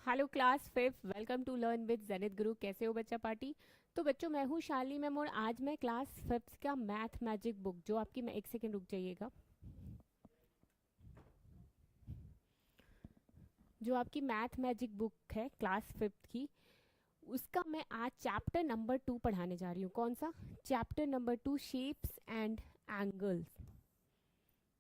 Hello class fifth, welcome to learn with Zenith Guru. कैसे हो बच्चा पार्टी? तो बच्चों, मैं हूँ शालिनी मैम और आज मैं क्लास फिफ्थ का मैथ मैजिक बुक, जो आपकी, मैं एक सेकेंड रुक जाइएगा, जो आपकी मैथ मैजिक बुक है क्लास फिफ्थ की, उसका मैं आज चैप्टर नंबर 2 पढ़ाने जा रही हूँ। कौन सा? Chapter number 2, shapes and angles.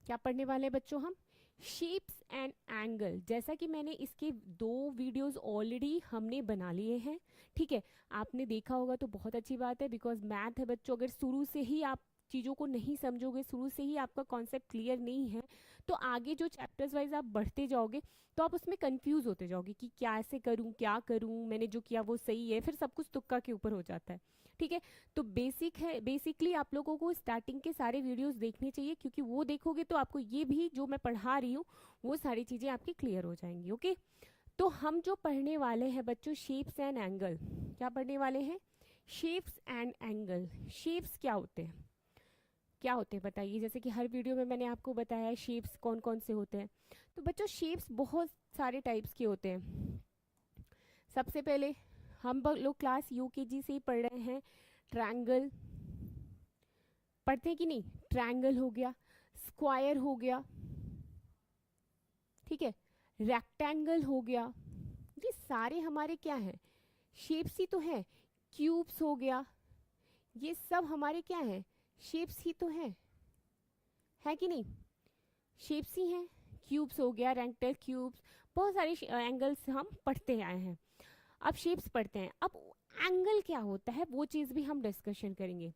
क्या पढ़ने वाले हैं बच्चों हम? Shapes and angle. जैसा कि मैंने इसके 2 वीडियोस ऑलरेडी हमने बना लिए हैं, ठीक है, आपने देखा होगा तो बहुत अच्छी बात है। बिकॉज मैथ है बच्चों, अगर शुरू से ही आप चीज़ों को नहीं समझोगे, शुरू से ही आपका कॉन्सेप्ट क्लियर नहीं है, तो आगे जो चैप्टर्स वाइज आप बढ़ते जाओगे तो आप उसमें कंफ्यूज होते जाओगे कि क्या ऐसे करूं, क्या करूं, मैंने जो किया वो सही है, फिर सब कुछ तुक्का के ऊपर हो जाता है। ठीक है, तो बेसिकली आप लोगों को स्टार्टिंग के सारे वीडियोस देखने चाहिए, क्योंकि वो देखोगे तो आपको ये भी जो मैं पढ़ा रही हूँ वो सारी चीज़ें आपकी क्लियर हो जाएंगी। ओके, तो हम जो पढ़ने वाले हैं बच्चों, शेप्स एंड एंगल। क्या पढ़ने वाले हैं? Shapes and angle. शेप्स क्या होते हैं? क्या होते हैं बताइए। जैसे कि हर वीडियो में मैंने आपको बताया है शेप्स कौन कौन से होते हैं। तो बच्चों, शेप्स बहुत सारे टाइप्स के होते हैं। सबसे पहले हम लोग क्लास यूकेजी से ही पढ़ रहे हैं। ट्रायंगल पढ़ते हैं कि नहीं? ट्रायंगल हो गया, स्क्वायर हो गया, ठीक है, रेक्टेंगल हो गया, ये सारे हमारे क्या हैं? शेप्स ही तो हैं। क्यूब्स हो गया, ये सब हमारे क्या हैं? शेप्स ही तो हैं, है कि नहीं? शेप्स ही हैं। क्यूब्स हो गया, रेक्टेंगल, क्यूब्स, बहुत सारे एंगल्स हम पढ़ते आए हैं। अब शेप्स पढ़ते हैं, अब एंगल क्या होता है वो चीज़ भी हम डिस्कशन करेंगे।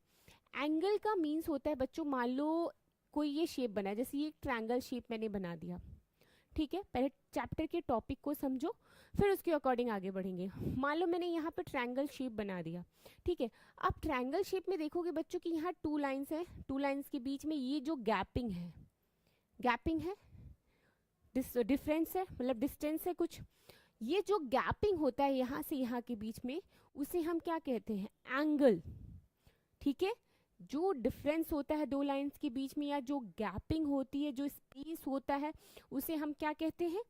एंगल का मीन्स होता है बच्चों, मान लो कोई ये शेप बना है, जैसे ये ट्रायंगल शेप मैंने बना दिया, ठीक है, पहले चैप्टर के टॉपिक को समझो, फिर उसके अकॉर्डिंग आगे बढ़ेंगे। मान लो मैंने यहाँ पे ट्रायंगल शेप बना दिया, ठीक है। अब ट्रायंगल शेप में देखोगे बच्चों कि यहाँ 2 लाइन्स हैं, 2 लाइन्स के बीच में ये जो गैपिंग है, गैपिंग है, डिफरेंस है, मतलब डिस्टेंस है कुछ, ये जो गैपिंग होता है यहाँ से यहाँ के बीच में, उसे हम क्या कहते हैं? एंगल। ठीक है, जो डिफरेंस होता है 2 लाइन्स के बीच में, या जो गैपिंग होती है, जो स्पेस होता है, उसे हम क्या कहते हैं?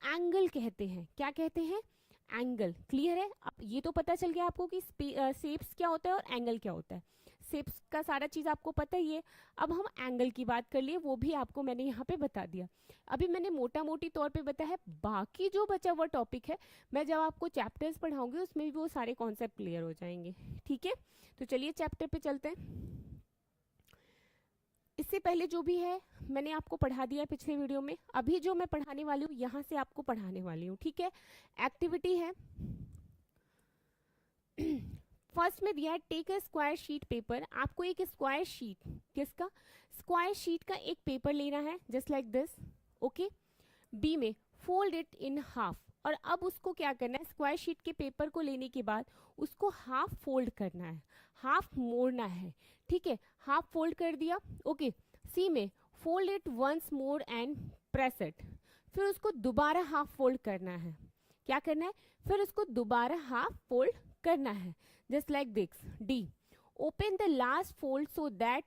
एंगल कहते हैं। क्या कहते हैं? एंगल। क्लियर है? अब ये तो पता चल गया आपको कि शेप्स क्या होता है और एंगल क्या होता है। शेप्स का सारा चीज आपको पता ही है। अब हम एंगल की बात कर लिए, वो भी आपको मैंने यहाँ पे बता दिया। अभी मैंने मोटा मोटी तौर पे बताया है, बाकी जो बचा हुआ टॉपिक है, मैं जब आपको चैप्टर्स पढ़ाऊंगी उसमें भी वो सारे कॉन्सेप्ट क्लियर हो जाएंगे। ठीक है, तो चलिए चैप्टर पे चलते हैं। इससे पहले जो भी है मैंने आपको पढ़ा दिया पिछले वीडियो में। अभी जो मैं पढ़ाने वाली हूँ यहाँ से आपको पढ़ाने वाली हूँ, ठीक है। एक्टिविटी है, फर्स्ट में दिया है, take a square sheet paper. आपको एक स्क्वायर शीट, किसका? स्क्वायर शीट का एक पेपर लेना है, just like this. Okay, B में फोल्ड इट इन हाफ। और अब उसको क्या करना है? स्क्वायर शीट के पेपर को लेने के बाद उसको हाफ फोल्ड करना है, हाफ मोड़ना है, ठीक है। हाफ फोल्ड कर दिया, ओके। सी में fold it once more and press it. फिर उसको दोबारा हाफ फोल्ड करना है। क्या करना है? फिर उसको दोबारा हाफ फोल्ड करना है, just like this. D, open the last fold so that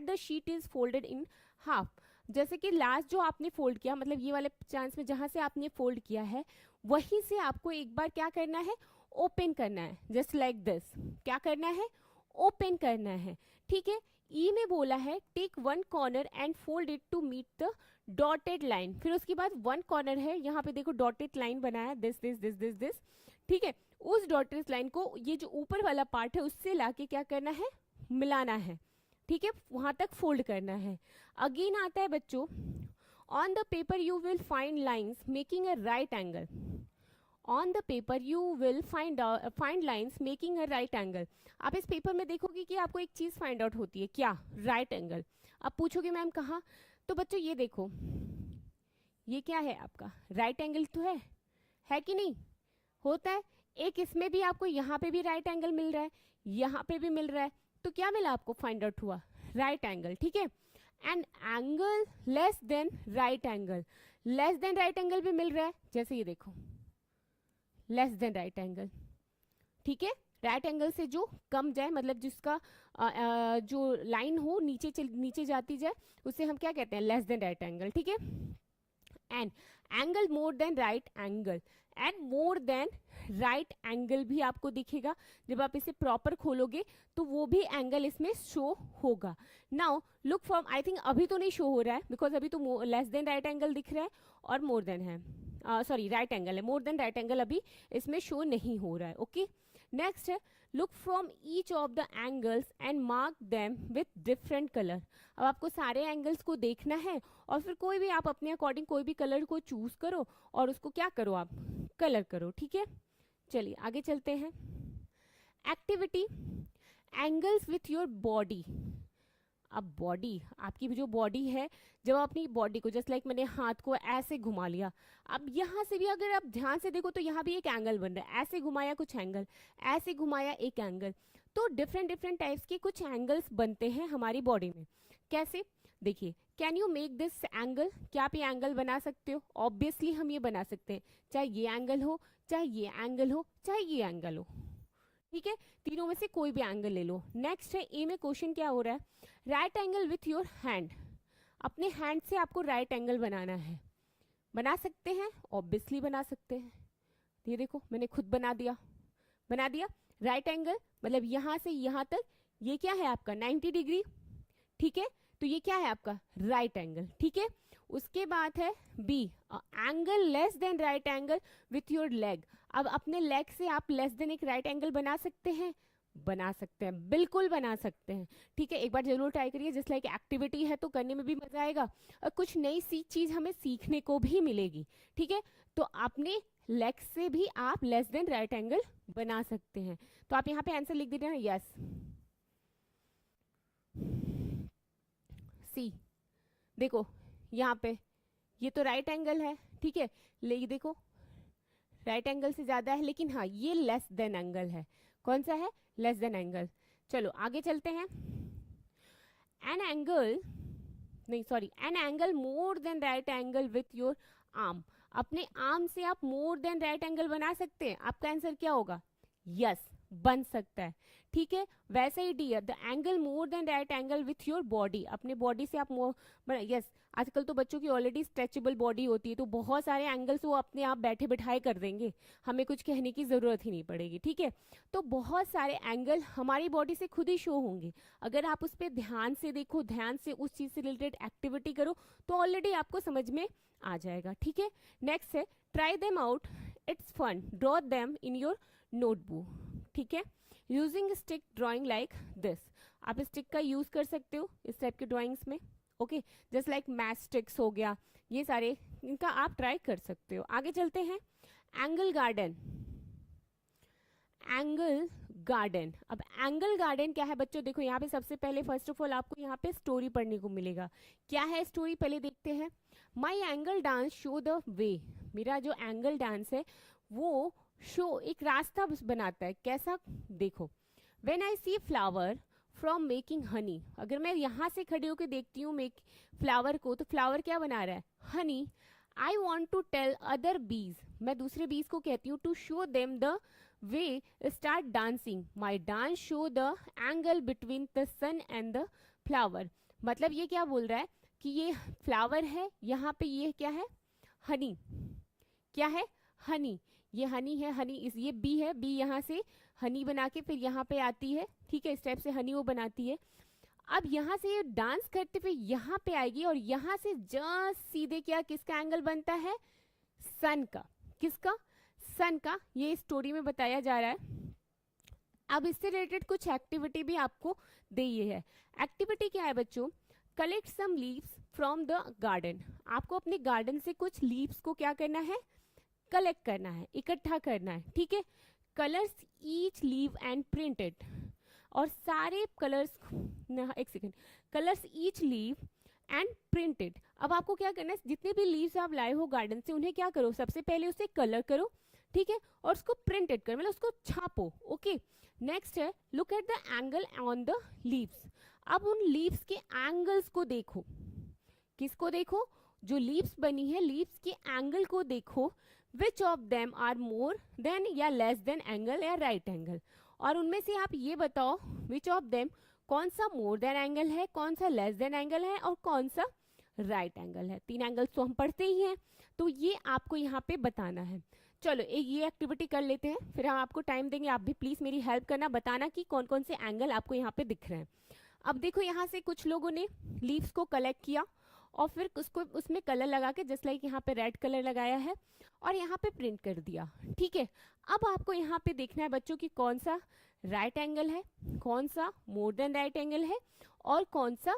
the sheet is folded in half. जैसे कि लास्ट जो आपने फोल्ड किया, मतलब ये वाले चांस में जहां से आपने फोल्ड किया है, वहीं से आपको एक बार क्या करना है? ओपन करना है, जस्ट लाइक दिस। क्या करना है? ओपन करना है, ठीक है। ई में बोला है, take one corner and fold it to meet the dotted line. फिर उसके बाद वन कॉर्नर है, यहाँ पे देखो डॉटेड लाइन बनाया, this this this this this, ठीक है। उस डॉटेड लाइन को ये जो ऊपर वाला पार्ट है उससे लाके क्या करना है? मिलाना है, ठीक है, वहां तक फोल्ड करना है। अगेन आता है बच्चों, on the paper you will find lines making a right angle. On the paper you will find lines making a right angle. आप इस पेपर में देखोगे कि आपको एक चीज फाइंड आउट होती है, क्या? Right angle. अब पूछोगे मैम कहाँ? तो बच्चों ये देखो, ये क्या है आपका? राइट एंगल तो है कि नहीं? होता है। एक इसमें भी आपको यहाँ पे भी राइट एंगल मिल रहा है, यहाँ पे भी मिल रहा है, तो क्या मिला आपको? फाइंड आउट हुआ राइट एंगल, ठीक है। And angle less than right angle, less than right angle भी मिल रहा है, जैसे ये देखो, लेस देन राइट एंगल, ठीक है। राइट एंगल से जो कम जाए, मतलब जिसका जो लाइन हो नीचे नीचे जाती जाए, उसे हम क्या कहते हैं? लेस देन राइट एंगल, ठीक है। And angle more than right angle, and more than right angle भी आपको दिखेगा। जब आप इसे प्रॉपर खोलोगे तो वो भी एंगल इसमें शो होगा। Now look from, I think अभी तो नहीं शो हो रहा है बिकॉज अभी तो लेस देन राइट एंगल दिख रहा है और मोर देन है, सॉरी राइट एंगल है, मोर देन राइट एंगल अभी इसमें शो नहीं हो रहा है। ओके, नेक्स्ट है look from each of the angles and mark them with different colour. अब आपको सारे एंगल्स को देखना है और फिर कोई भी आप अपने अकॉर्डिंग कोई भी कलर को चूज करो और उसको क्या करो, आप कलर करो। ठीक है, चलिए आगे चलते हैं। Activity, angles with your body. अब बॉडी, आपकी जो बॉडी है, जब आप अपनी बॉडी को जस्ट लाइक मैंने हाथ को ऐसे घुमा लिया, अब यहाँ से भी अगर आप ध्यान से देखो तो यहाँ भी एक एंगल बन रहा है, ऐसे घुमाया कुछ एंगल, ऐसे घुमाया एक एंगल, तो डिफरेंट डिफरेंट टाइप्स के कुछ एंगल्स बनते हैं हमारी बॉडी में। कैसे, देखिए, can you make this angle, क्या आप ये एंगल बना सकते हो? ऑब्वियसली हम ये बना सकते हैं, चाहे ये एंगल हो, चाहे ये एंगल हो, चाहे ये एंगल हो। ठीक है, तीनों में से कोई भी एंगल ले लो। नेक्स्ट है ए में क्वेश्चन क्या हो रहा है, right angle with your hand. अपने हैंड से आपको राइट एंगल बनाना है, बना सकते हैं, ऑब्वियसली बना सकते हैं। ये देखो मैंने खुद बना दिया राइट एंगल, मतलब यहाँ से यहाँ तक ये क्या है आपका 90 डिग्री। ठीक है, तो ये क्या है आपका राइट एंगल। ठीक है, उसके बाद है B, angle less than right angle with your leg. अब अपने लेग से आप लेस देन एक राइट एंगल बना सकते हैं, बिल्कुल बना सकते हैं। ठीक है, एक बार जरूर ट्राई करिए, जस्ट लाइक एक्टिविटी है तो करने में भी मजा आएगा और कुछ नई चीज हमें सीखने को भी मिलेगी। ठीक है, तो अपने लेग से भी आप लेस देन राइट एंगल बना सकते हैं। तो आप यहाँ पे आंसर लिख दीजिए ना, यस सी। देखो यहाँ पे ये तो राइट एंगल है, ठीक है, ले देखो राइट एंगल से ज्यादा है, लेकिन हाँ ये लेस देन एंगल है। कौन सा है? Less than angle. चलो आगे चलते हैं। An angle more than right angle with your arm. अपने आर्म से आप मोर देन राइट एंगल बना सकते हैं। आपका आंसर क्या होगा? यस, बन सकता है। ठीक है, वैसे ही D, the angle more than right angle with your body. अपने बॉडी से आप यस, आजकल तो बच्चों की ऑलरेडी स्ट्रेचेबल बॉडी होती है, तो बहुत सारे एंगल्स वो अपने आप बैठे बिठाए कर देंगे, हमें कुछ कहने की जरूरत ही नहीं पड़ेगी। ठीक है, तो बहुत सारे एंगल हमारी बॉडी से खुद ही शो होंगे। अगर आप उस पर ध्यान से देखो, ध्यान से उस चीज से रिलेटेड एक्टिविटी करो, तो ऑलरेडी आपको समझ में आ जाएगा। ठीक है, नेक्स्ट है try them out, it's fun, draw them in your notebook. ठीक है, using stick drawing like this. आप स्टिक का यूज कर सकते हो इस टाइप के ड्राइंग्स में। Okay, just like match sticks हो गया, ये सारे इनका आप ट्राई कर सकते हो। आगे चलते हैं। Angle garden. अब एंगल गार्डन क्या है बच्चों? देखो यहाँ पे सबसे पहले फर्स्ट ऑफ ऑल आपको यहाँ पे स्टोरी पढ़ने को मिलेगा। क्या है स्टोरी, पहले देखते हैं। My angle dance show the way. मेरा जो एंगल डांस है वो शो एक रास्ता बनाता है। कैसा? देखो, when I see flower from making honey. अगर मैं यहाँ से खड़े होकर देखती हूँ मेक फ्लावर को, तो फ्लावर क्या बना रहा है? Honey. I want to tell other bees, मैं दूसरे बीज को कहती हूँ to show them the way, start dancing, my dance show the angle between the sun and the flower. मतलब ये क्या बोल रहा है कि ये फ्लावर है, यहाँ पे ये क्या है? हनी। क्या है? हनी। ये हनी है, हनी इस ये बी है, बी यहाँ से हनी बना के फिर यहाँ पे आती है। ठीक है, इस टाइप से हनी वो बनाती है। अब यहाँ से ये डांस करते हुए यहाँ पे आएगी और यहाँ से जस्ट सीधे क्या किसका एंगल बनता है? सन का। किसका? सन का। ये स्टोरी में बताया जा रहा है। अब इससे रिलेटेड कुछ एक्टिविटी भी आपको दी है। एक्टिविटी क्या है बच्चों? Collect some leaves from the garden. आपको अपने गार्डन से कुछ लीव्स को क्या करना है? कलेक्ट करना है, इकट्ठा करना है। ठीक है, colours each leave and print it. और सारे कलर्स, एक second, colours each leave and print it. अब आपको क्या करना है? जितने भी लीव्स आप लाए हो गार्डन से, उन्हें क्या करो? सबसे पहले उसे कलर करो। ठीक है, और उसको प्रिंटेड करो, मतलब उसको छापो। ओके, नेक्स्ट है look at the angle on the leaves. अब उन लीव्स के एंगल्स को देखो। किसको देखो? जो लीव्स बनी है, लीव्स के एंगल को देखो। Which of them are more than या लेस देन एंगल या राइट एंगल। और उनमें से आप ये बताओ विच ऑफ देम, कौन सा मोर देन एंगल है, कौन सा लेस देन एंगल है और कौन सा राइट एंगल है। 3 एंगल्स तो हम पढ़ते ही हैं, तो ये आपको यहाँ पे बताना है। चलो एक ये एक्टिविटी कर लेते हैं, फिर हम आपको टाइम देंगे, आप भी प्लीज मेरी हेल्प करना, बताना कि कौन कौन से एंगल आपको यहाँ पे दिख रहे हैं। अब देखो यहाँ से कुछ लोगों ने लीव्स को कलेक्ट किया और फिर उसको उसमें कलर लगा के, जस्ट लाइक यहाँ पे रेड कलर लगाया है और यहाँ पे प्रिंट कर दिया, ठीक है। अब आपको यहाँ पे देखना है बच्चों कि कौन सा राइट एंगल है, कौन सा मोर देन राइट एंगल है और कौन सा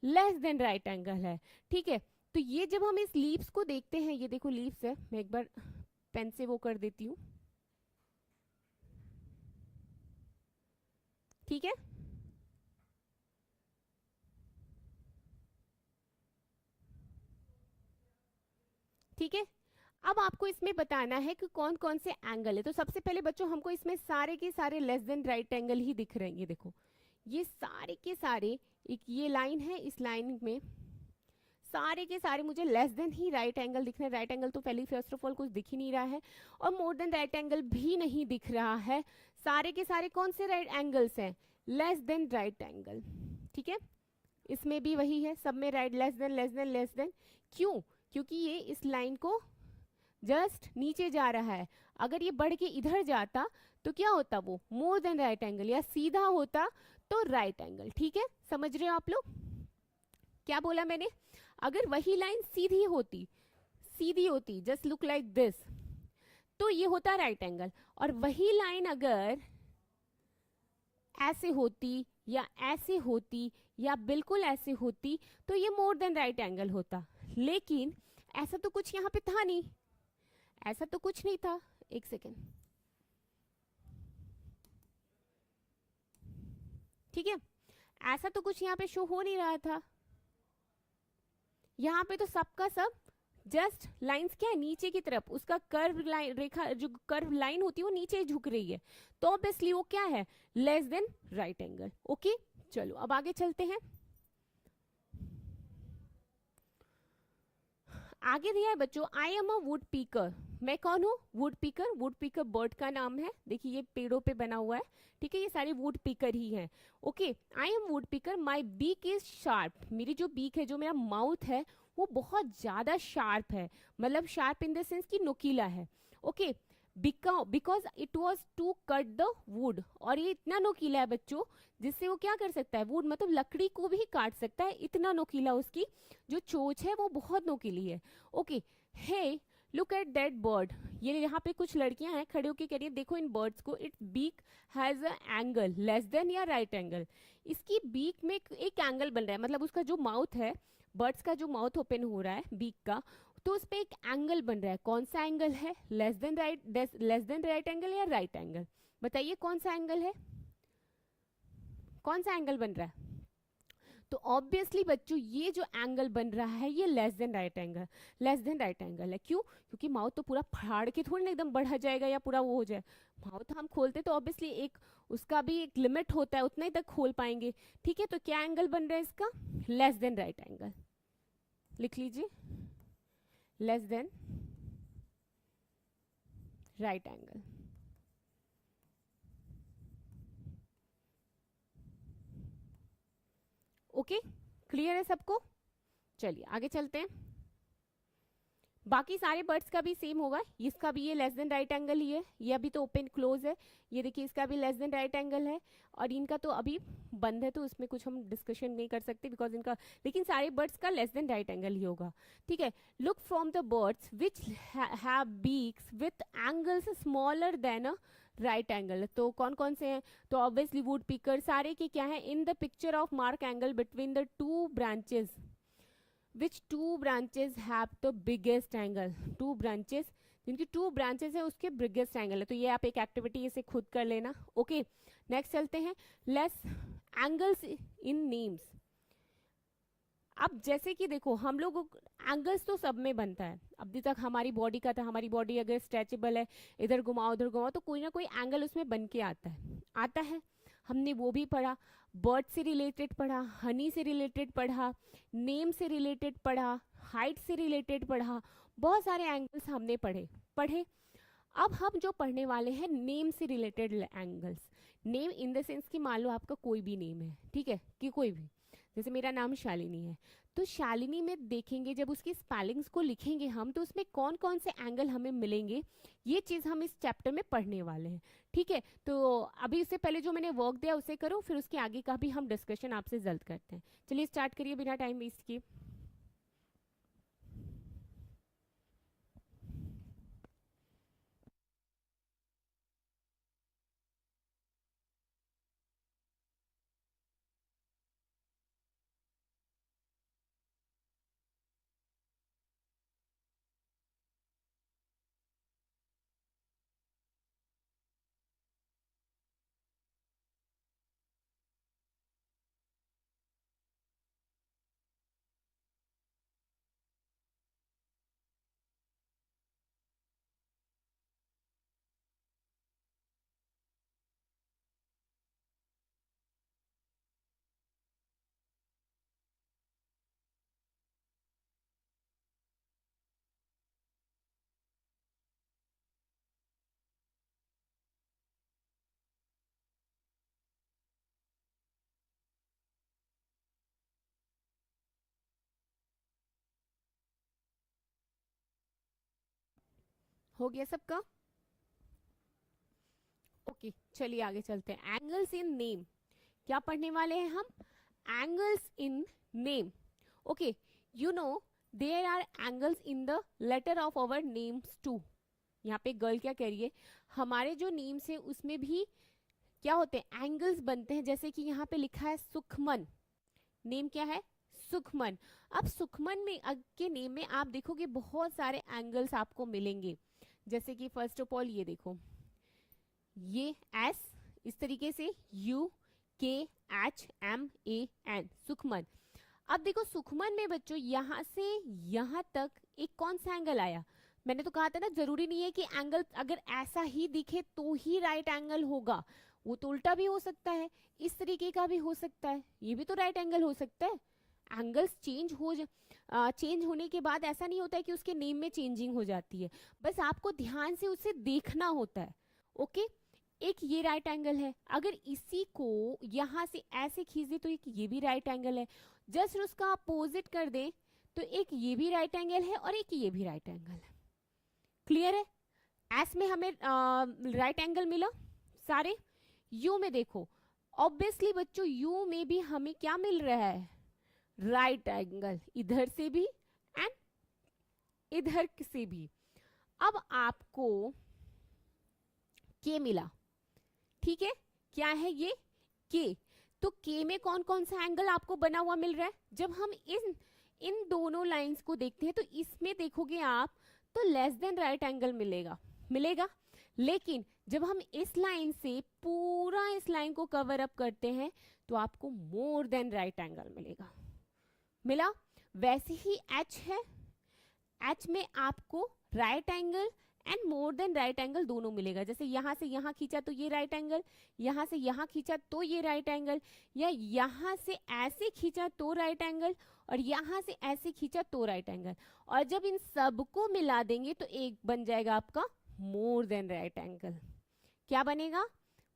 लेस देन राइट एंगल है, ठीक है। तो ये जब हम इस लीव्स को देखते हैं, ये देखो लीव्स है, मैं एक बार पेन से वो कर देती हूँ, ठीक है। ठीक है, अब आपको इसमें बताना है कि कौन कौन से एंगल है। तो सबसे पहले बच्चों हमको इसमें सारे के सारे लेस देन राइट एंगल ही दिख रहे हैं। ये देखो ये सारे के सारे, एक ये लाइन है, इस लाइन में सारे के सारे मुझे लेस देन ही राइट एंगल दिख रहे हैं। राइट एंगल तो पहले फर्स्ट ऑफ ऑल कुछ दिख ही नहीं रहा है और मोर देन राइट एंगल भी नहीं दिख रहा है। सारे के सारे कौन से राइट एंगल्स हैं? लेस देन राइट एंगल, ठीक है। इसमें भी वही है, सब में right, less than less than less than. क्यों? क्योंकि ये इस लाइन को जस्ट नीचे जा रहा है। अगर ये बढ़ के इधर जाता तो क्या होता? वो मोर देन राइट एंगल, या सीधा होता तो राइट एंगल, ठीक है। समझ रहे हो आप लोग क्या बोला मैंने? अगर वही लाइन सीधी होती जस्ट लुक लाइक दिस, तो ये होता राइट एंगल। और वही लाइन अगर ऐसे होती या ऐसे होती या बिल्कुल ऐसे होती तो ये मोर देन राइट एंगल होता। लेकिन ऐसा तो कुछ यहाँ पे था नहीं, ऐसा तो कुछ नहीं था। एक सेकेंड, ठीक है, ऐसा तो कुछ यहाँ पे शो हो नहीं रहा था। यहाँ पे तो सबका सब जस्ट लाइंस क्या है, नीचे की तरफ, उसका कर्व लाइन, रेखा जो कर्व लाइन होती है वो नीचे झुक रही है, तो ऑब्वियसली वो क्या है? Less than right angle. Okay, चलो अब आगे चलते हैं। आगे दिया है बच्चों, आई एम अ वुड पीकर। मैं कौन हूँ? वुड पीकर। वुड पीकर बर्ड का नाम है, देखिए ये पेड़ों पे बना हुआ है, ठीक है, ये सारे वुड पीकर ही हैं। ओके, आई एम वुड पीकर, माई बीक इज शार्प। मेरी जो बीक है, जो मेरा माउथ है, वो बहुत ज्यादा शार्प है, मतलब शार्प इन द सेंस कि नुकीला है। Okay, because it was to cut the wood, और ये इतना नुकीला है बच्चों जिससे वो क्या कर सकता है? वुड मतलब लकड़ी को भी काट सकता है, इतना नुकीला उसकी जो चोंच है वो बहुत नुकीली है। Okay, hey look at that bird. ये यहाँ पे कुछ लड़कियां हैं, खड़े होके कह रही है देखो इन बर्ड्स को, it's beak has a angle less than या राइट एंगल। इसकी बीक में एक एंगल बन रहा है, मतलब उसका जो माउथ है, बर्ड्स का जो माउथ ओपन हो रहा है बीक का, तो उस पे एक एंगल बन रहा है। कौन सा एंगल है? लेस देन राइट एंगल या राइट एंगल? बताइए कौन सा एंगल है, कौन सा एंगल बन रहा है? तो ऑब्वियसली बच्चों ये जो एंगल बन रहा है ये less than right angle, less than right angle है। क्यों? क्योंकि माउथ तो पूरा फाड़ के थोड़ी ना एकदम बढ़ा जाएगा या पूरा वो हो जाए। माउथ हम खोलते तो ऑब्वियसली एक उसका भी एक लिमिट होता है, उतना ही तक खोल पाएंगे, ठीक है। तो क्या एंगल बन रहा है इसका? Less than right angle. लिख लीजिए, less than right angle. Okay, clear है सबको? चलिए आगे चलते हैं। बाकी सारे बर्ड्स का भी सेम होगा, इसका भी ये लेस देन राइट एंगल ही है, ये अभी तो ओपन क्लोज है, ये देखिए इसका भी लेस देन राइट एंगल है, और इनका तो अभी बंद है तो उसमें कुछ हम डिस्कशन नहीं कर सकते बिकॉज इनका, लेकिन सारे बर्ड्स का लेस देन राइट एंगल ही होगा, ठीक है। Look from the birds which have beaks with angles smaller than a right angle. तो कौन कौन से हैं? तो ऑब्वियसली वुड पीकर, सारे के क्या है? In the picture of mark angle between the two branches, which two branches have the biggest angle? Two branches, जिनकी टू ब्रांचेस है उसके बिगेस्ट एंगल है। तो ये आप एक एक्टिविटी इसे खुद कर लेना। ओके, नेक्स्ट चलते हैं, लेस एंगल्स इन नेम्स। अब जैसे कि देखो हम लोग एंगल्स तो सब में बनता है, अभी तक हमारी बॉडी का था, हमारी बॉडी अगर स्ट्रेचेबल है, इधर घुमाओ उधर घुमाओ तो कोई ना कोई एंगल उसमें बन के आता है, हमने वो भी पढ़ा। बर्ड से रिलेटेड पढ़ा, हनी से रिलेटेड पढ़ा, नेम से रिलेटेड पढ़ा, हाइट से रिलेटेड पढ़ा, बहुत सारे एंगल्स हमने पढ़े। अब हम जो पढ़ने वाले हैं नेम से related angles. Name in the sense कि मान लो आपका कोई भी नेम है, ठीक है, कि कोई भी, जैसे मेरा नाम शालिनी है, तो शालिनी में देखेंगे जब उसकी स्पेलिंग्स को लिखेंगे हम, तो उसमें कौन कौन से एंगल हमें मिलेंगे, ये चीज हम इस चैप्टर में पढ़ने वाले हैं। ठीक है, तो अभी इससे पहले जो मैंने वर्क दिया उसे करो, फिर उसके आगे का भी हम डिस्कशन आपसे जल्द करते हैं। चलिए स्टार्ट करिए बिना टाइम वेस्ट किए। हो गया सबका? ओके, चलिए आगे चलते हैं। एंगल्स इन नेम, क्या पढ़ने वाले हैं हम? Angles in name. Okay, you know there are angles in the letter of our names too. यहाँ पे गर्ल क्या कह रही है, हमारे जो नेम्स है उसमें भी क्या होते हैं, एंगल्स बनते हैं। जैसे कि यहाँ पे लिखा है सुखमन, नेम क्या है? सुखमन। अब सुखमन में के नेम में आप देखोगे बहुत सारे एंगल्स आपको मिलेंगे। जैसे कि फर्स्ट ऑफ ऑल ये देखो, ये एस, इस तरीके से U K H M A N, Sukhman. अब देखो सुखमन में बच्चों यहाँ से यहाँ तक एक कौन सा एंगल आया? मैंने तो कहा था ना, जरूरी नहीं है कि एंगल अगर ऐसा ही दिखे तो ही राइट एंगल होगा, वो तो उल्टा भी हो सकता है, इस तरीके का भी हो सकता है, ये भी तो राइट एंगल हो सकता है। एंगल्स चेंज होने के बाद ऐसा नहीं होता है कि उसके नेम में चेंजिंग हो जाती है, बस आपको ध्यान से उसे देखना होता है। ओके, एक ये राइट एंगल है, अगर इसी को यहां से ऐसे खींच दे तो एक ये भी राइट एंगल है। जस्ट उसका अपोजिट कर दे तो एक ये भी राइट एंगल है और एक ये भी राइट एंगल है। क्लियर है? एस में हमें राइट एंगल मिला सारे। यू में देखो, ऑब्वियसली बच्चों यू में भी हमें क्या मिल रहा है? राइट एंगल, इधर से भी एंड इधर से भी। अब आपको के मिला, ठीक है, क्या है ये? के। तो के में कौन कौन सा एंगल आपको बना हुआ मिल रहा है? जब हम इन दोनों लाइंस को देखते हैं तो इसमें देखोगे आप तो लेस देन राइट एंगल मिलेगा। लेकिन जब हम इस लाइन से पूरा इस लाइन को कवर अप करते हैं तो आपको मोर देन राइट एंगल मिला। वैसे ही एच है, एच में आपको right angle and more than right angle दोनों मिलेगा। जैसे यहां से यहां खींचा तो ये राइट एंगल, यहां से यहां खींचा तो ये राइट एंगल, या यहां से ऐसे खींचा तो राइट एंगल, और यहां से ऐसे खींचा तो राइट एंगल। और जब इन सबको मिला देंगे तो एक बन जाएगा आपका मोर देन राइट एंगल। क्या बनेगा?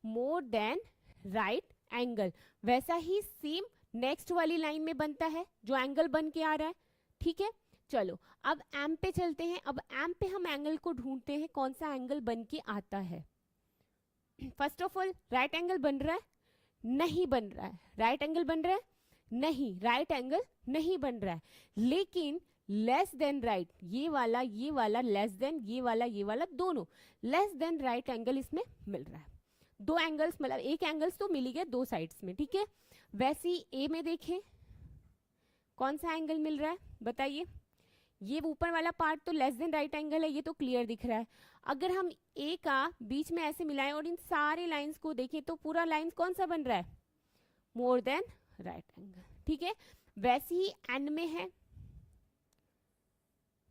मोर देन राइट एंगल। वैसा ही सेम नेक्स्ट वाली लाइन में बनता है जो एंगल बन के आ रहा है। ठीक है, चलो अब एम पे चलते हैं। अब एम पे हम एंगल को ढूंढते हैं, कौन सा एंगल बन के आता है। First of all right angle बन रहा है? नहीं बन रहा है। राइट एंगल बन रहा है? नहीं, राइट एंगल नहीं बन रहा है। लेकिन लेस देन राइट, ये वाला लेस देन, ये वाला दोनों लेस देन राइट एंगल इसमें मिल रहा है। दो एंगल्स, मतलब एक एंगल्स तो मिल ही गए दो साइड्स में। ठीक है, वैसे ही ए में देखें कौन सा एंगल मिल रहा है, बताइए। ये ऊपर वाला पार्ट तो लेस देन राइट एंगल है, ये तो क्लियर दिख रहा है। अगर हम ए का बीच में ऐसे मिलाएं और इन सारे लाइंस को देखें तो पूरा लाइंस कौन सा बन रहा है? मोर देन राइट एंगल। ठीक है, वैसे ही एन में है।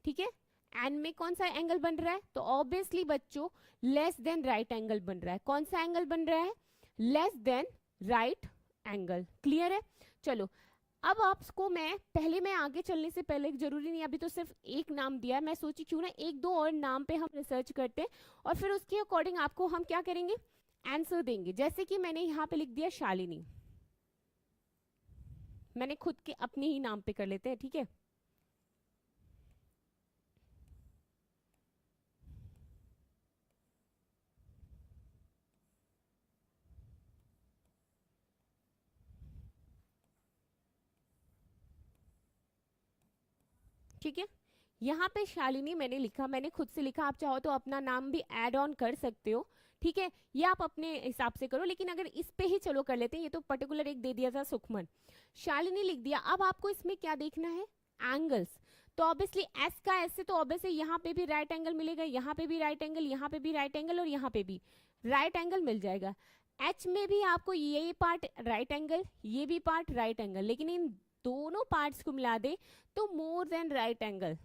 ठीक है, एन में कौन सा एंगल बन रहा है? तो ऑब्वियसली बच्चों लेस देन राइट एंगल बन रहा है। कौन सा एंगल बन रहा है? Less than right angle. Clear है? चलो अब आपको मैं आगे चलने से पहले, जरूरी नहीं अभी तो सिर्फ एक नाम दिया है, मैं सोची क्यों ना एक दो और नाम पे हम रिसर्च करते हैं और फिर उसके अकॉर्डिंग आपको हम क्या करेंगे, आंसर देंगे। जैसे कि मैंने यहाँ पे लिख दिया शालिनी। मैंने खुद के अपने ही नाम पे कर लेते हैं, ठीक है। ठीक है, यहाँ पे शालिनी मैंने लिखा, मैंने खुद से लिखा, आप चाहो तो अपना नाम भी ऐड ऑन कर सकते हो, ठीक है, ये आप अपने हिसाब से करो, लेकिन अगर इस पे ही चलो कर लेते हैं, ये तो पर्टिकुलर एक दे दिया था सुखमन, शालिनी लिख दिया। अब आपको इसमें क्या देखना है, एंगल्स। तो ऑब्वियसली एस का एस से तो ऑब्वियसली यहाँ पे भी राइट एंगल मिलेगा, यहाँ पे भी राइट एंगल, यहाँ पे भी राइट एंगल और यहाँ पे भी राइट एंगल मिल जाएगा। एच में भी आपको ये पार्ट राइट एंगल, ये भी पार्ट राइट एंगल, लेकिन इन दोनों पार्ट्स को मिला दे तो मोर देन राइट एंगल,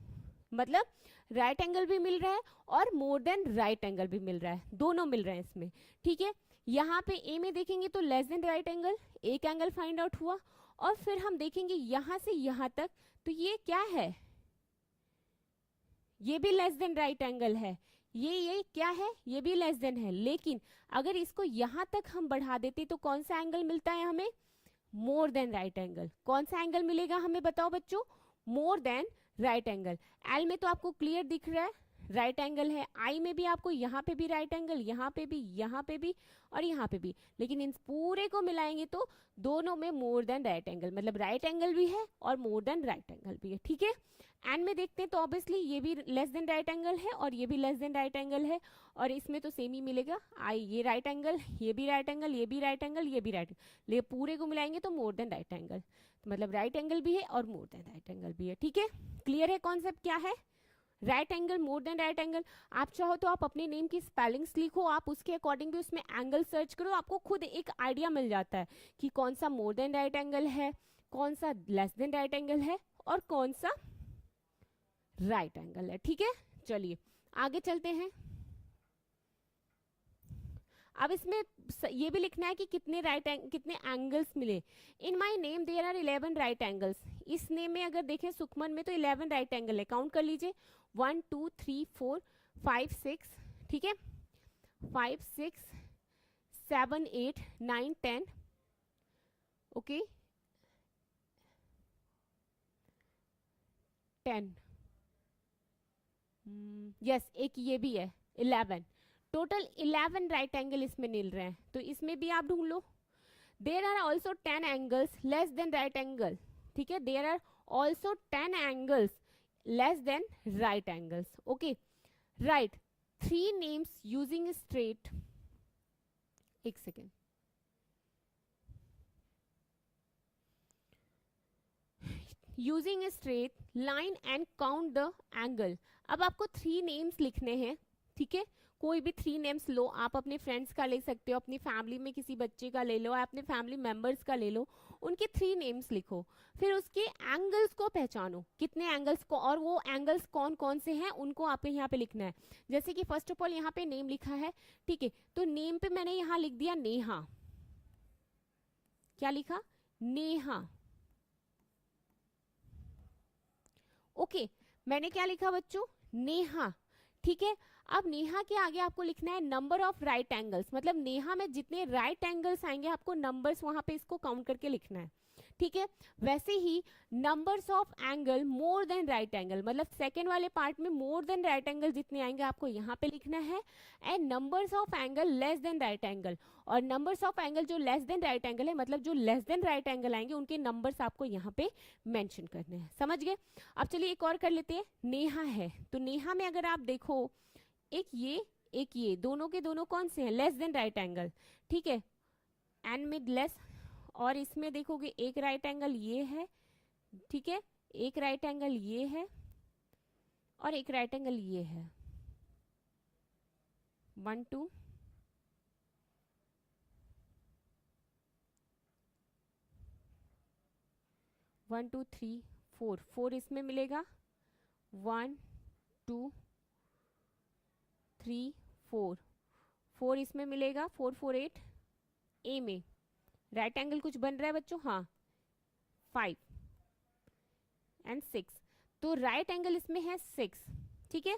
मतलब राइट एंगल भी मिल रहा है और मोर देन राइट एंगल भी मिल रहा है, दोनों मिल रहे हैं इसमें, ठीक है। यहाँ पे ए में देखेंगे तो लेस देन राइट एंगल, एक एंगल फाइंड आउट हुआ, और फिर हम देखेंगे यहां से यहां तक, तो ये क्या है, ये भी लेस देन राइट एंगल है, ये क्या है, ये भी लेस देन है, लेकिन अगर इसको यहां तक हम बढ़ा देते तो कौन सा एंगल मिलता है हमें, मोर देन राइट एंगल। कौन सा एंगल मिलेगा हमें, बताओ बच्चों, मोर देन राइट एंगल। एल में तो आपको क्लियर दिख रहा है राइट एंगल है, आई में भी आपको यहाँ पे भी राइट एंगल, यहाँ पे भी, यहाँ पे भी और यहाँ पे भी, लेकिन इन पूरे को मिलाएंगे तो दोनों में मोर देन राइट एंगल, मतलब राइट एंगल भी है और मोर देन राइट एंगल भी है, ठीक है। एन में देखते हैं तो ऑब्वियसली ये भी लेस देन राइट एंगल है और ये भी लेस देन राइट एंगल है, और इसमें तो सेम ही मिलेगा, आई ये राइट एंगल, ये भी राइट एंगल, ये भी राइट एंगल, ये भी राइट, ले पूरे को मिलाएंगे तो मोर देन राइट एंगल, तो मतलब राइट एंगल भी है और मोर देन राइट एंगल भी है, ठीक है। क्लियर है कॉन्सेप्ट क्या है, right angle, more than right angle. आप चाहो तो आप अपने नेम की स्पेलिंग्स लिखो, आप उसके अकॉर्डिंग भी उसमें एंगल सर्च करो, आपको खुद एक आइडिया मिल जाता है कि कौन सा मोर देन राइट एंगल है, कौन सा लेस देन राइट एंगल है और कौन सा राइट एंगल है, ठीक है। चलिए आगे चलते हैं। अब इसमें ये भी लिखना है कि कितने कितने एंगल्स मिले। In my name there are 11 right angles. इस नेम में अगर देखें सुखमन में तो 11 राइट एंगल है, काउंट कर लीजिए 1 2 3 4 5 6, ठीक है, 5 6 7 8 9 10, ओके 10, यस एक ये भी है 11, टोटल 11 राइट एंगल इसमें मिल रहे हैं, तो इसमें भी आप ढूंढ लो। There are also 10 angles less than right angle, ठीक है, there are also 10 angles less than right angles, okay. Right 3 names using straight, एक second, using a straight line and count the angle. अब आपको 3 नेम्स लिखने हैं, ठीक है, कोई भी 3 नेम्स लो, आप अपने फ्रेंड्स का ले सकते हो, अपनी फैमिली में किसी बच्चे का ले लो, अपने फैमिली मेंबर्स का ले लो, उनके 3 नेम्स लिखो, फिर उसके एंगल्स को पहचानो, कितने एंगल्स को, और वो एंगल्स कौन कौन से हैं उनको आपको यहाँ पे लिखना है। जैसे कि फर्स्ट ऑफ ऑल यहाँ पे नेम लिखा है, ठीक है, तो नेम पे मैंने यहाँ लिख दिया नेहा, क्या लिखा, नेहा, ओके मैंने क्या लिखा बच्चों, नेहा, ठीक है। अब नेहा के आगे आपको लिखना है नंबर ऑफ राइट एंगल्स, मतलब नेहा में जितने राइट एंगल्स आएंगे आपको नंबर्स वहां पे इसको काउंट करके लिखना है, ठीक है। वैसे ही numbers of angle more than right angle, मतलब सेकेंड वाले पार्ट में मोर देन राइट एंगल जितने आएंगे आपको यहाँ पे लिखना है, and numbers of angle less than right angle, और नंबर्स ऑफ एंगल जो लेस देन राइट एंगल है, मतलब जो लेस देन राइट एंगल आएंगे उनके नंबर्स आपको यहाँ पे मेंशन करने हैं, समझ गए। अब चलिए एक और कर लेते हैं, नेहा है, तो नेहा में अगर आप देखो एक ये दोनों के दोनों कौन से हैं, लेस देन राइट एंगल, ठीक है, एंड मिड लेस, और इसमें देखोगे एक राइट एंगल ये है, ठीक है, एक राइट एंगल ये है और एक राइट एंगल ये है, 1 2 1 2 3 4, 4 इसमें मिलेगा, 1 2 3 4, 4 इसमें मिलेगा, 4 4 8, ए में राइट एंगल कुछ बन रहा है बच्चों, हाँ 5 एंड 6, तो राइट एंगल इसमें है 6, ठीक है।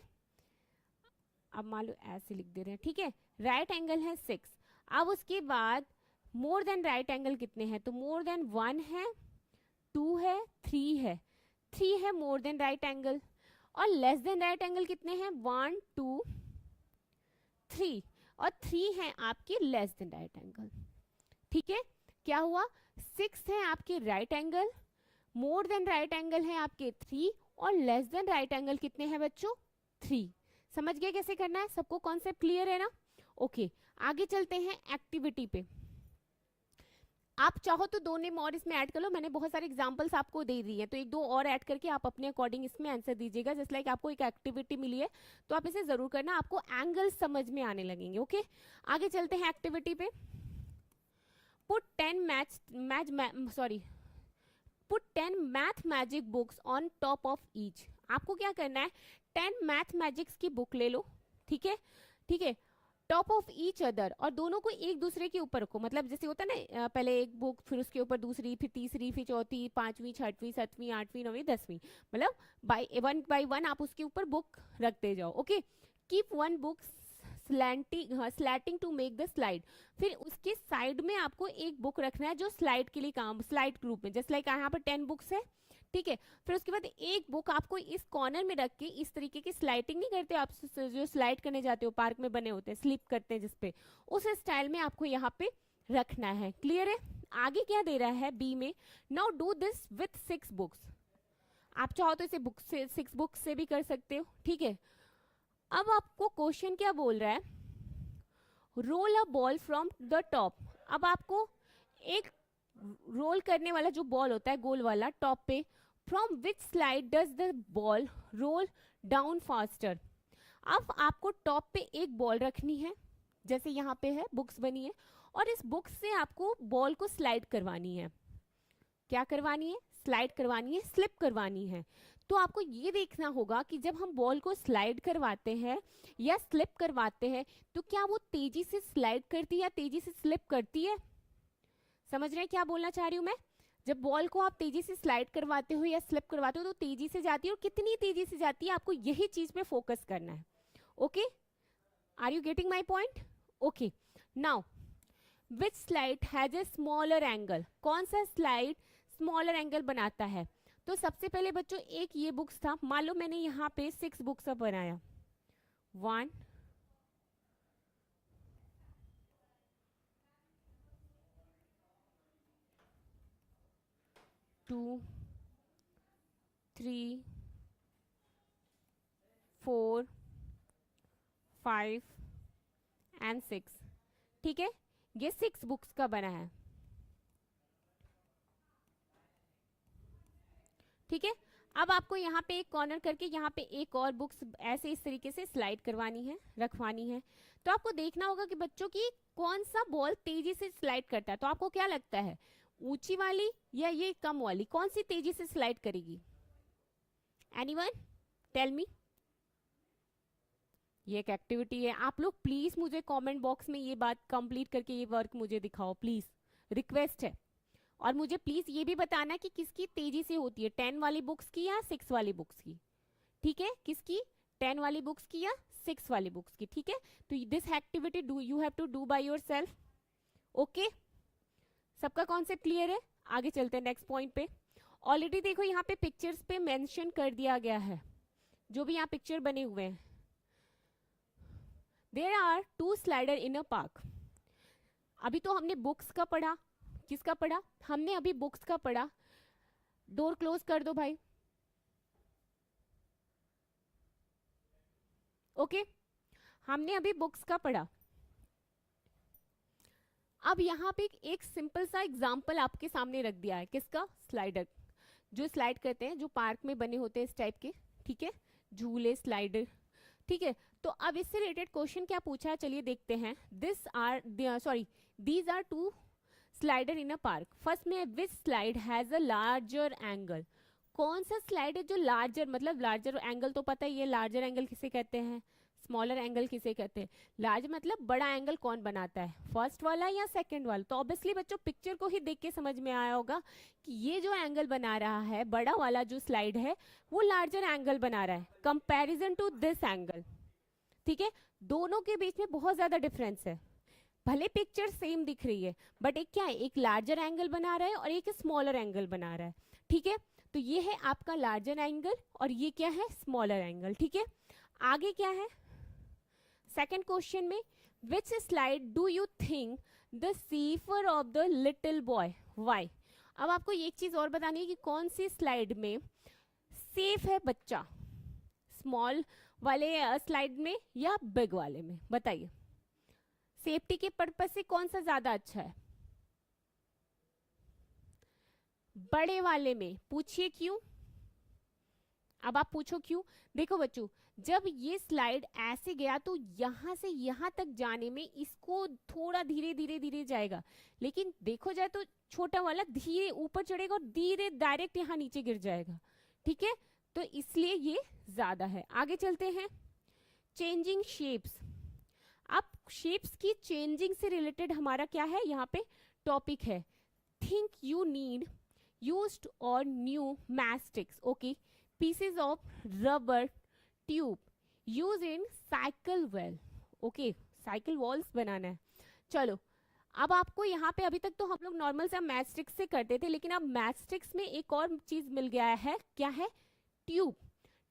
अब मान लो ऐसे लिख दे रहे हैं, ठीक है, राइट एंगल है 6। अब उसके बाद मोर देन राइट एंगल कितने हैं, तो मोर देन 1 है, 2 है, 3 है, 3 है मोर देन राइट एंगल, और लेस देन राइट एंगल कितने हैं, 1 2 3, और 3 है आपके लेस देन राइट एंगल। ठीक है, क्या हुआ, 6 है आपके right angle, more than right angle है आपके 3, और लेस देन राइट एंगल कितने हैं बच्चों, 3। समझ गए कैसे करना है, सबको कॉन्सेप्ट क्लियर है ना? ओके, आगे चलते हैं एक्टिविटी पे। आप चाहो तो 2 नेम और इसमें ऐड कर लो, मैंने बहुत सारे एग्जांपल्स आपको दे दी है, तो 1-2 और ऐड करके आप अपने अकॉर्डिंग इसमें आंसर दीजिएगा। जस्ट लाइक आपको एक एक्टिविटी मिली है तो आप इसे जरूर करना, आपको एंगल्स समझ में आने लगेंगे। ओके, आगे चलते हैं एक्टिविटी पे। Put 10 math magic books on top of each. आपको क्या करना है, 10 मैथ मैजिक्स की बुक ले लो, ठीक है, ठीक है, टॉप ऑफ ईच अदर, और दोनों को एक दूसरे के ऊपर रखो। मतलब जैसे होता है ना, पहले एक बुक, फिर उसके ऊपर दूसरी, फिर तीसरी, फिर चौथी, 5वीं, 6वीं, 7वीं, 8वीं, 9वीं, 10वीं, मतलब बाय वन आप उसके ऊपर बुक रखते जाओ। Okay, keep one book slanting to make the slide. फिर उसके साइड में आपको एक बुक रखना है जो स्लाइड के लिए काम, स्लाइड ग्रुप में, जस्ट लाइक यहाँ पर 10 बुक्स है, ठीक है। फिर उसके बाद एक बुक आपको इस कॉर्नर में रख के, इस तरीके की स्लाइडिंग नहीं करते आप, जो स्लाइड करने जाते हो पार्क में बने होते हैं, स्लिप करते हैं जिसपे, उस स्टाइल में आपको यहाँ पे रखना है। क्लियर है? आगे क्या दे रहा है बी में, now do this with 6 books. आप चाहो तो इसे बुक से 6 बुक्स से भी कर सकते हो, ठीक है। अब आपको क्वेश्चन क्या बोल रहा है, roll a ball from the top. अब आपको एक रोल करने वाला जो बॉल होता है गोल वाला टॉप पे, from which slide does the ball roll down faster. अब आपको टॉप पे एक बॉल रखनी है, जैसे यहाँ पे है, बुक्स बनी है, और इस बुक्स से आपको बॉल को स्लाइड करवानी है। क्या करवानी है? स्लाइड करवानी है, स्लिप करवानी है। तो आपको ये देखना होगा कि जब हम बॉल को स्लाइड करवाते हैं या स्लिप करवाते हैं तो क्या वो तेजी से स्लाइड करती है या तेजी से स्लिप करती है। समझ रहे हैं क्या बोलना चाह रही हूं मैं? जब बॉल को आप तेजी से स्लाइड करवाते हो या स्लिप करवाते हो तो तेजी से जाती है, और कितनी तेजी से जाती है आपको यही चीज पे फोकस करना है। Okay, are you getting my point? Okay, now which slide has a smaller angle. कौन सा स्लाइड स्मॉलर एंगल बनाता है? तो सबसे पहले बच्चों एक ये बुक्स था, मान लो मैंने यहाँ पे 6 बुक्स बनाया, 1 2 3 4 5 एंड 6, ठीक है, ये 6 बुक्स का बना है, ठीक है। अब आपको यहाँ पे एक कॉर्नर करके यहाँ पे एक और बुक्स ऐसे इस तरीके से स्लाइड करवानी है, रखवानी है। तो आपको देखना होगा कि बच्चों की कौन सा बॉल तेजी से स्लाइड करता है। तो आपको क्या लगता है, ऊंची वाली या ये कम वाली, कौन सी तेजी से स्लाइड करेगी? Anyone tell me. ये एक एक्टिविटी है, आप लोग प्लीज मुझे कमेंट बॉक्स में ये बात कंप्लीट करके ये वर्क मुझे दिखाओ, प्लीज, रिक्वेस्ट है। और मुझे प्लीज ये भी बताना कि किसकी तेजी से होती है, 10 वाली बुक्स की या 6 वाली बुक्स की, ठीक है, किसकी, 10 वाली बुक्स की या 6 वाली बुक्स की, ठीक है। तो this activity do you have to do by yourself. Okay, सबका कॉन्सेप्ट क्लियर है? आगे चलते हैं नेक्स्ट पॉइंट पे। ऑलरेडी देखो यहाँ पे पिक्चर्स पे मेंशन कर दिया गया है, जो भी यहाँ पिक्चर बने हुए हैं। There are 2 slider in a park. अभी तो हमने बुक्स का पढ़ा, किसका पढ़ा? हमने अभी बुक्स का पढ़ा। डोर क्लोज कर दो भाई। ओके, हमने अभी बुक्स का पढ़ा। अब यहाँ पे एक सिंपल सा एग्जांपल आपके सामने रख दिया है, किसका? स्लाइडर, जो स्लाइड करते हैं, जो पार्क में बने होते हैं इस टाइप के, ठीक है, झूले, स्लाइडर, ठीक है। तो अब इससे रिलेटेड क्वेश्चन क्या पूछा है, चलिए देखते हैं। These are 2 slider in a park. First में which slide has a larger angle. कौन सा स्लाइड है जो लार्जर, मतलब लार्जर एंगल तो पता ही है, लार्जर एंगल किसे कहते हैं, स्मॉलर एंगल किसे कहते हैं। लार्ज मतलब बड़ा एंगल कौन बनाता है, फर्स्ट वाला या सेकंड वाला। तो ऑब्वियसली बच्चों पिक्चर को ही देख के समझ में आया होगा कि ये जो एंगल बना रहा है, बड़ा वाला जो स्लाइड है, वो लार्जर एंगल बना रहा है कंपैरिजन टू दिस एंगल, ठीक है। दोनों के बीच में बहुत ज्यादा डिफरेंस है। भले पिक्चर सेम दिख रही है बट एक क्या है, एक लार्जर एंगल बना रहा है और एक स्मॉलर एंगल बना रहा है, ठीक है। तो ये है आपका लार्जर एंगल और ये क्या है, स्मॉलर एंगल, ठीक है। आगे क्या है, सेकंड क्वेश्चन में, which slide do you think the safer of the little boy, why. अब आपको एक चीज और बतानी है कि कौन सी स्लाइड में सेफ है बच्चा, स्मॉल वाले स्लाइड में या बिग वाले में, बताइए। सेफ्टी के पर्पज से कौन सा ज्यादा अच्छा है, बड़े वाले में, पूछिए क्यों। अब आप पूछो क्यों। देखो बच्चों, जब ये स्लाइड ऐसे गया तो यहां से यहां तक जाने में इसको थोड़ा धीरे धीरे धीरे जाएगा, लेकिन देखो जाए तो छोटा वाला धीरे ऊपर चढ़ेगा और धीरे डायरेक्ट यहाँ नीचे गिर जाएगा, ठीक है। तो इसलिए ये ज्यादा है। आगे चलते हैं, चेंजिंग शेप्स। अब शेप्स की चेंजिंग से रिलेटेड हमारा क्या है यहाँ पे टॉपिक है, थिंक यू नीड यूज्ड और new matchsticks, okay, pieces of rubber tube used in cycle wall, ओके, साइकिल वॉल्स बनाना है। चलो, अब आपको यहाँ पे अभी तक तो हम लोग नॉर्मल से मैस्टिक्स से करते थे, लेकिन अब मैस्टिक्स में एक और चीज मिल गया है, क्या है, ट्यूब।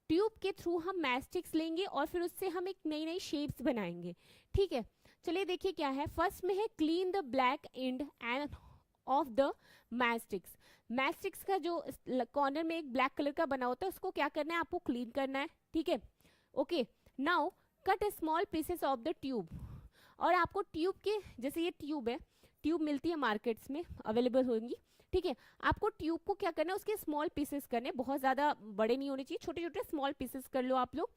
ट्यूब के थ्रू हम मैस्टिक्स लेंगे और फिर उससे हम एक नई नई शेप्स बनाएंगे, ठीक है। चलिए देखिए क्या है, फर्स्ट में है clean the black end end of the matchsticks. Matchsticks का जो कॉर्नर में एक ब्लैक कलर का बना होता है उसको क्या करना है, आपको क्लीन करना है, ठीक है। Okay, now cut A small pieces of the tube. और आपको ट्यूब के, जैसे ये ट्यूब है, ट्यूब मिलती है मार्केट्स में, अवेलेबल होंगी, ठीक है। आपको ट्यूब को क्या करना है, उसके स्मॉल पीसेस करने, बहुत ज्यादा बड़े नहीं होने चाहिए, छोटे छोटे स्मॉल पीसेस कर लो आप लोग,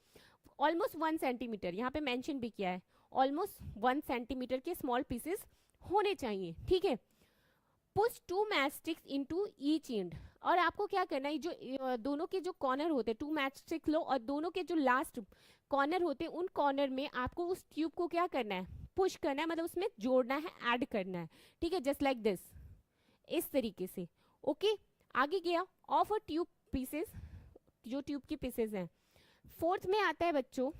ऑलमोस्ट 1 सेंटीमीटर, यहाँ पे मेंशन भी किया है, ऑलमोस्ट 1 सेंटीमीटर के स्मॉल पीसेस होने चाहिए, ठीक है। Push 2 matchsticks into each end. और आपको क्या करना है, जो दोनों के जो कॉर्नर होते हैं, 2 मैस्टिक्स लो और दोनों के जो लास्ट कॉर्नर होते हैं उन कॉर्नर में आपको उस ट्यूब को क्या करना है, पुश करना है, मतलब उसमें जोड़ना है, ऐड करना है, ठीक है, जस्ट लाइक दिस, इस तरीके से, ओके। आगे गया, ऑफ अ ट्यूब पीसेस, जो ट्यूब के पीसेस हैं। फोर्थ में आता है बच्चों,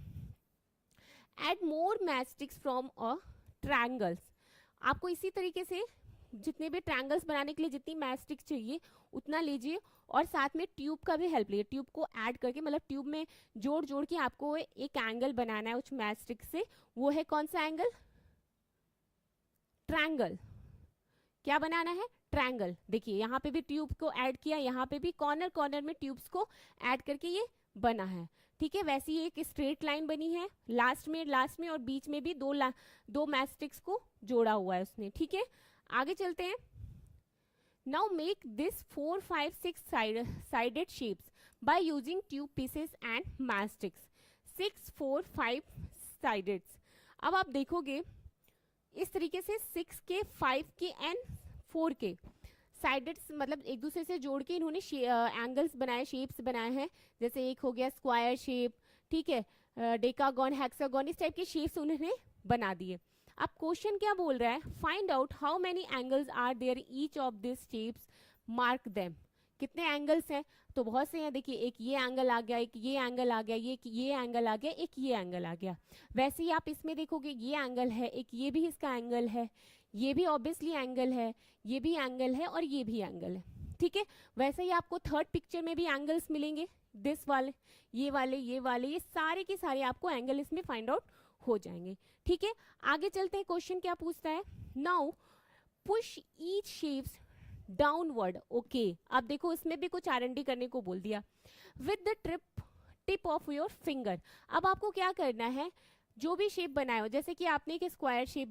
add more matchsticks from a triangles. आपको इसी तरीके से जितने भी ट्रायंगल्स बनाने के लिए जितनी मैस्टिक्स चाहिए उतना लीजिए और साथ में ट्यूब का भी हेल्प लीजिए, ट्यूब को ऐड करके, मतलब ट्यूब में जोड़ जोड़ के आपको एक एंगल बनाना है उस मैस्टिक से। वो है कौन सा एंगल, ट्रायंगल। क्या बनाना है, ट्रायंगल। देखिए यहाँ पे भी ट्यूब को ऐड किया, यहाँ पे भी कॉर्नर कॉर्नर में ट्यूब्स को ऐड करके ये बना है, ठीक है। वैसे ही एक स्ट्रेट लाइन बनी है, लास्ट में और बीच में भी दो मैस्टिक्स को जोड़ा हुआ है उसने, ठीक है। आगे चलते हैं, now make this 4, 5, 6 sided shapes by using tube pieces and matchsticks. 6, 4, 5 sided. अब आप देखोगे इस तरीके से 6 के, 5 के एंड 4 के साइडेड, मतलब एक दूसरे से जोड़ के इन्होंने एंगल्स बनाए, शेप्स बनाए हैं। जैसे एक हो गया स्क्वायर शेप, ठीक है, डेकागॉन, हेक्सागॉन, इस टाइप के शेप्स उन्होंने बना दिए। अब क्वेश्चन क्या बोल रहा है, find out how many angles are there each of this shapes, mark them. कितने एंगल्स हैं, तो बहुत से हैं। देखिए एक ये एंगल आ गया, एक ये एंगल आ गया, ये एंगल आ गया, एक ये एंगल आ गया। वैसे ही आप इसमें देखोगे ये एंगल है, एक ये भी इसका एंगल है, ये भी ऑब्वियसली एंगल है, ये भी एंगल है और ये भी एंगल है, ठीक है। वैसे ही आपको थर्ड पिक्चर में भी एंगल्स मिलेंगे, दिस वाले, ये वाले, ये वाले, ये सारे के सारे आपको एंगल इसमें फाइंड आउट हो जाएंगे, ठीक है। आगे चलते हैं, क्वेश्चन क्या पूछता है, now push each shapes downward, okay. अब देखो इसमें भी कुछ R&D करने को बोल दिया, with the tip of your finger. अब आपको क्या करना है, जो भी शेप बनाया हो, जैसे कि आपने एक स्क्वायर शेप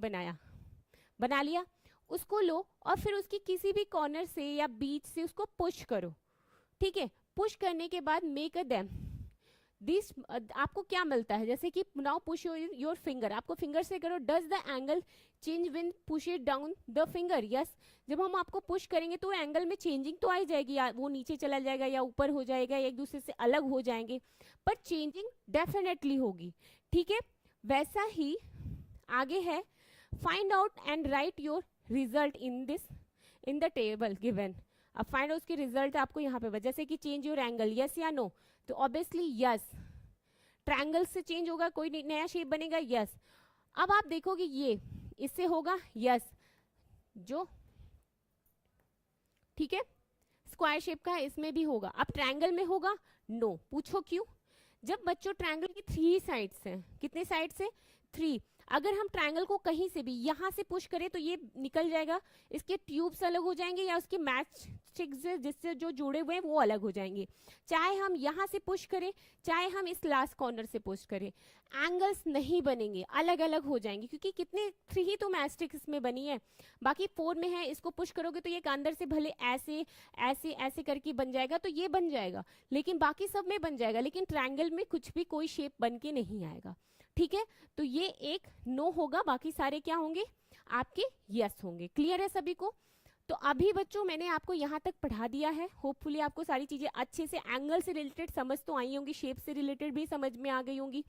बना लिया, उसको लो और फिर उसकी किसी भी कॉर्नर से या बीच से उसको पुश करो, ठीक है। पुश करने के बाद मेक अ देम दिस, आपको क्या मिलता है, जैसे कि नाउ पुश योर फिंगर, आपको फिंगर से करो, does the angle change when push it down the finger, yes. जब हम आपको पुश करेंगे तो एंगल में चेंजिंग तो आ ही जाएगी, या वो नीचे चला जाएगा या ऊपर हो जाएगा या एक दूसरे से अलग हो जाएंगे, पर चेंजिंग डेफिनेटली होगी, ठीक है। वैसा ही आगे है, find out and right your result in the table given. अब फाइंड आउट उसके रिजल्ट आपको यहाँ पे, जैसे कि चेंज योर एंगल, यस या नो, तो ऑब्वियसली यस। ट्रायंगल से चेंज होगा, कोई नया शेप बनेगा, यस। अब आप देखोगे ये इससे होगा यस, जो ठीक है स्क्वायर शेप का है इसमें भी होगा। अब ट्रायंगल में होगा नो, पूछो क्यों? जब बच्चों ट्रायंगल की 3 साइड्स हैं, कितने साइड्स है 3, अगर हम ट्रायंगल को कहीं से भी यहां से पुश करें तो ये निकल जाएगा, इसके ट्यूब्स अलग हो जाएंगे या उसके मैच स्टिक्स जिससे जो जुड़े हुए हैं वो अलग हो जाएंगे। चाहे हम यहां से पुश करें चाहे हम इस लास्ट कॉर्नर से पुश करें, एंगल्स नहीं बनेंगे, अलग अलग हो जाएंगे, क्योंकि कितने 3 ही तो मैच स्टिक्स में बनी है, बाकी 4 में है। इसको पुश करोगे तो ये अंदर से भले ऐसे ऐसे ऐसे करके बन जाएगा तो ये बन जाएगा, लेकिन बाकी सब में बन जाएगा, लेकिन ट्रायंगल में कुछ भी कोई शेप बन के नहीं आएगा। ठीक है, तो ये एक नो होगा, बाकी सारे क्या होंगे आपके यस होंगे। क्लियर है सभी को? तो अभी बच्चों मैंने आपको यहाँ तक पढ़ा दिया है, होपफुली आपको सारी चीजें अच्छे से एंगल से रिलेटेड समझ तो आई होंगी, शेप से रिलेटेड भी समझ में आ गई होंगी।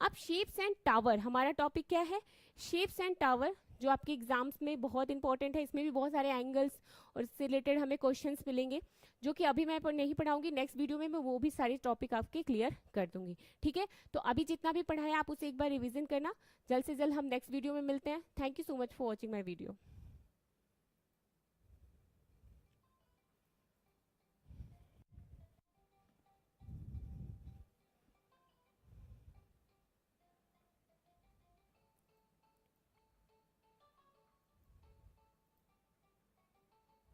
अब शेप्स एंड टावर, हमारा टॉपिक क्या है? शेप्स एंड टावर, जो आपके एग्जाम्स में बहुत इंपॉर्टेंट है। इसमें भी बहुत सारे एंगल्स और इससे रिलेटेड हमें क्वेश्चंस मिलेंगे, जो कि अभी मैं नहीं पढ़ाऊंगी, नेक्स्ट वीडियो में मैं वो भी सारे टॉपिक आपके क्लियर कर दूंगी। ठीक है, तो अभी जितना भी पढ़ा है आप उसे एक बार रिवीजन करना। जल्द से जल्द हम नेक्स्ट वीडियो में मिलते हैं। Thank you so much for watching my video.